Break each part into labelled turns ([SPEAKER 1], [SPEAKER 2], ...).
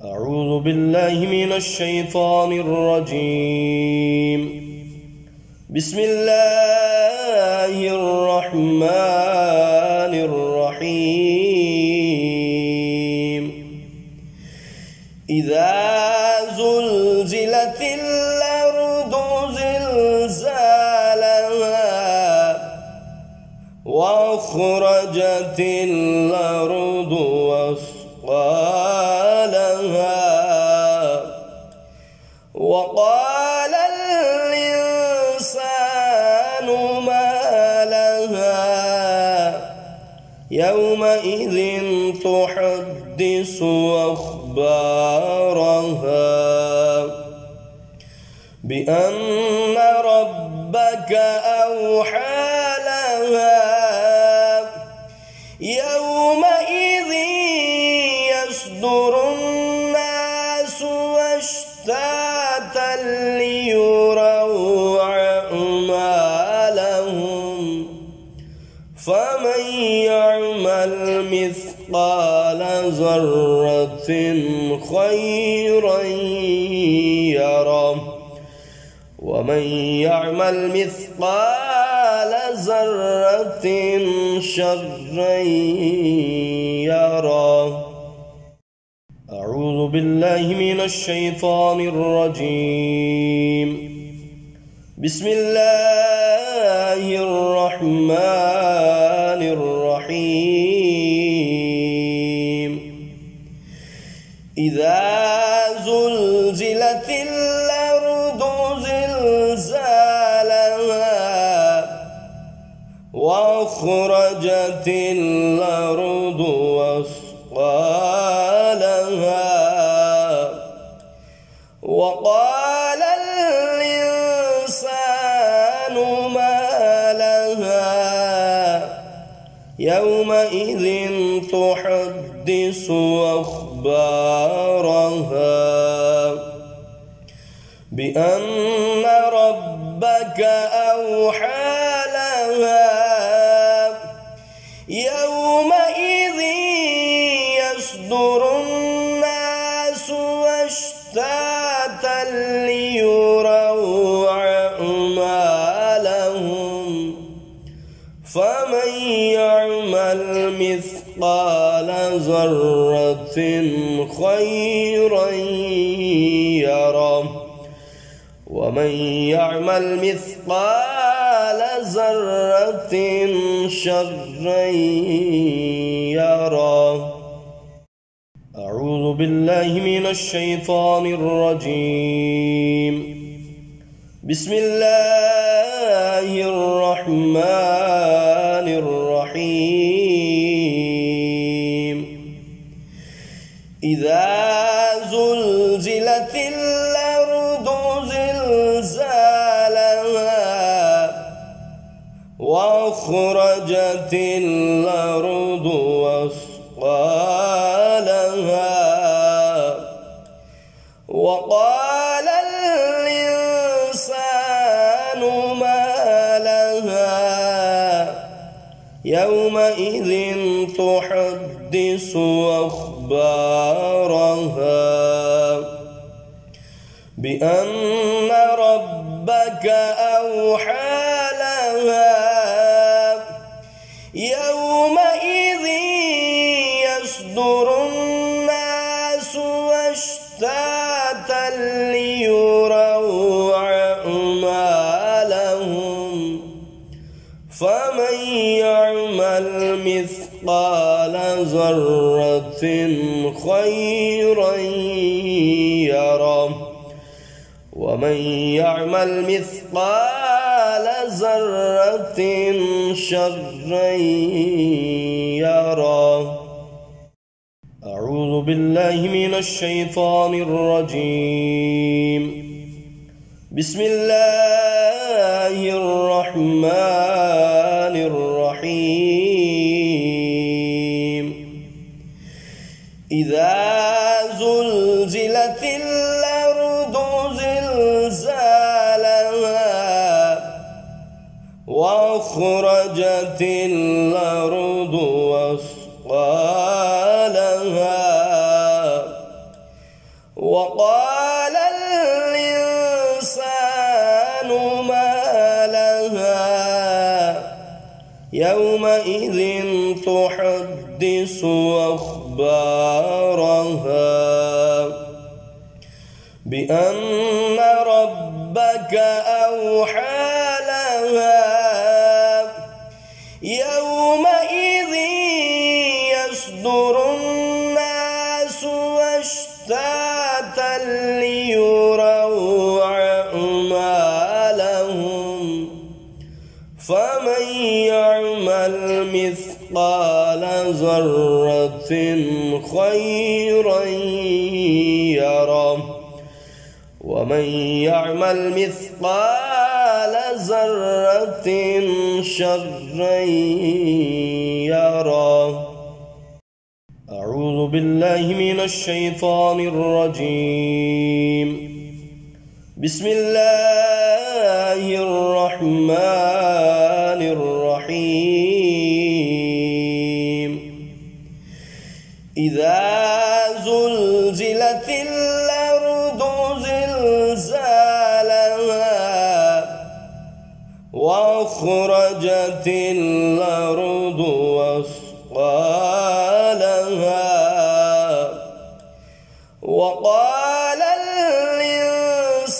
[SPEAKER 1] أعوذ بالله من الشيطان الرجيم. بسم الله الرحمن الرحيم. إذا زلزلت الأرض زلزالها وأخرجت الأرض أثقالها وقال الإنسان ما لها يومئذ تحدث أخبارها بأن ربك أوحى لها يومئذ يصدر الناس أشتاتا ليروا أعمالهم فمن يعمل مثقال ذرة خيرا يره ومن يعمل مثقال ذرة شرا يره. أعوذ بالله من الشيطان الرجيم. بسم الله الرحمن الرحيم. إذا زلزلت الأرض زلزالها وأخرجت الأرض أثقالها وقال الإنسان ما لها يومئذ تحدث أخبارها بأن ربك أوحى لها يومئذ يصدر الناس أشتاتا ليروا أعمالهم فمن يعمل مثقال ذرة خيرا يره ومن يعمل مثقال ذرة شرا يره. أعوذ بالله من الشيطان الرجيم. بسم الله الرحمن الرحيم. إذا زلزلت الأرض زلزالها وأخرجت الأرض أثقالها وقال الإنسان ما لها يومئذ تحدث أخبارها بأن ربك أوحى لها يومئذ يصدر الناس أشتاتا ليروا أعمالهم فمن يعمل مثقال ذرة خيرا يره ومن يعمل مثقال ذرة شرا يره. أعوذ بالله من الشيطان الرجيم. بسم الله الرحمن الرحيم. إذا زلزلت الأرض زلزالها وأخرجت الأرض أثقالها يومئذ تحدث أخبارها بأن ربك أوحى لها يومئذ يصدر الناس أشتاتا ليروا أعمالهم فمن يعمل مثقال ذرة خيرا يره ومن يعمل مثقال ذرة شرا يره. أعوذ بالله من الشيطان الرجيم. بسم الله الرحمن الرحيم. إذا زلزلت الأرض زلزالها وأخرجت الأرض أثقالها وقال الإنسان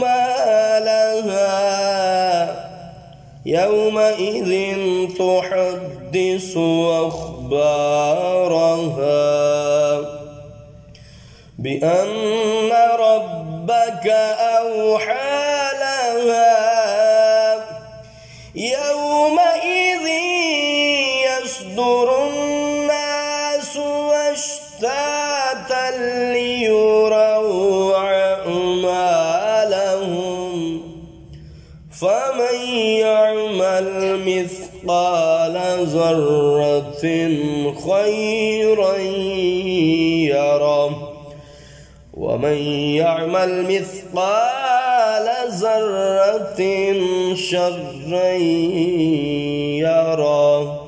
[SPEAKER 1] ما لها يومئذ تحدث أخبارها بأن ربك أوحى لها يومئذ يصدر الناس أشتاتا ليروا أعمالهم فمن يعمل مثقال ذرة خيرا يره ومن يعمل مثقال ذرة شرا يره.